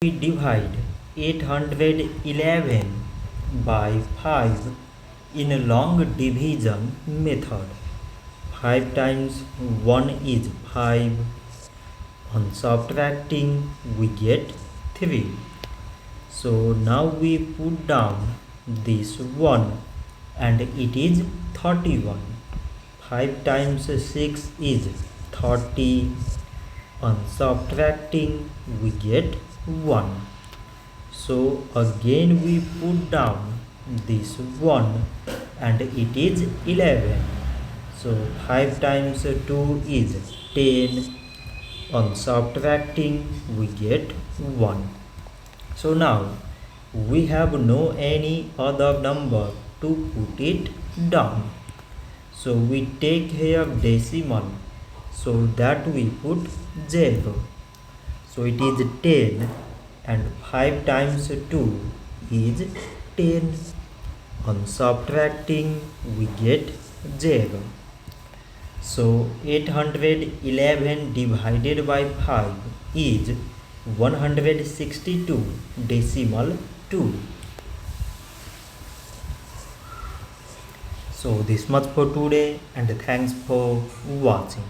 We divide 811 by 5 in a long division method. 5 times 1 is 5. On subtracting, we get 3. So now we put down this 1 and it is 31. 5 times 6 is 30. On subtracting, we get 1. So again we put down this 1 and it is 11. So 5 times 2 is 10. On subtracting, we get 1. So now we have no any other number to put it down. So we take here decimal, so that we put 0. So it is 10 and 5 times 2 is 10. On subtracting, we get 0. So 811 divided by 5 is 162 decimal 2. So this much for today and thanks for watching.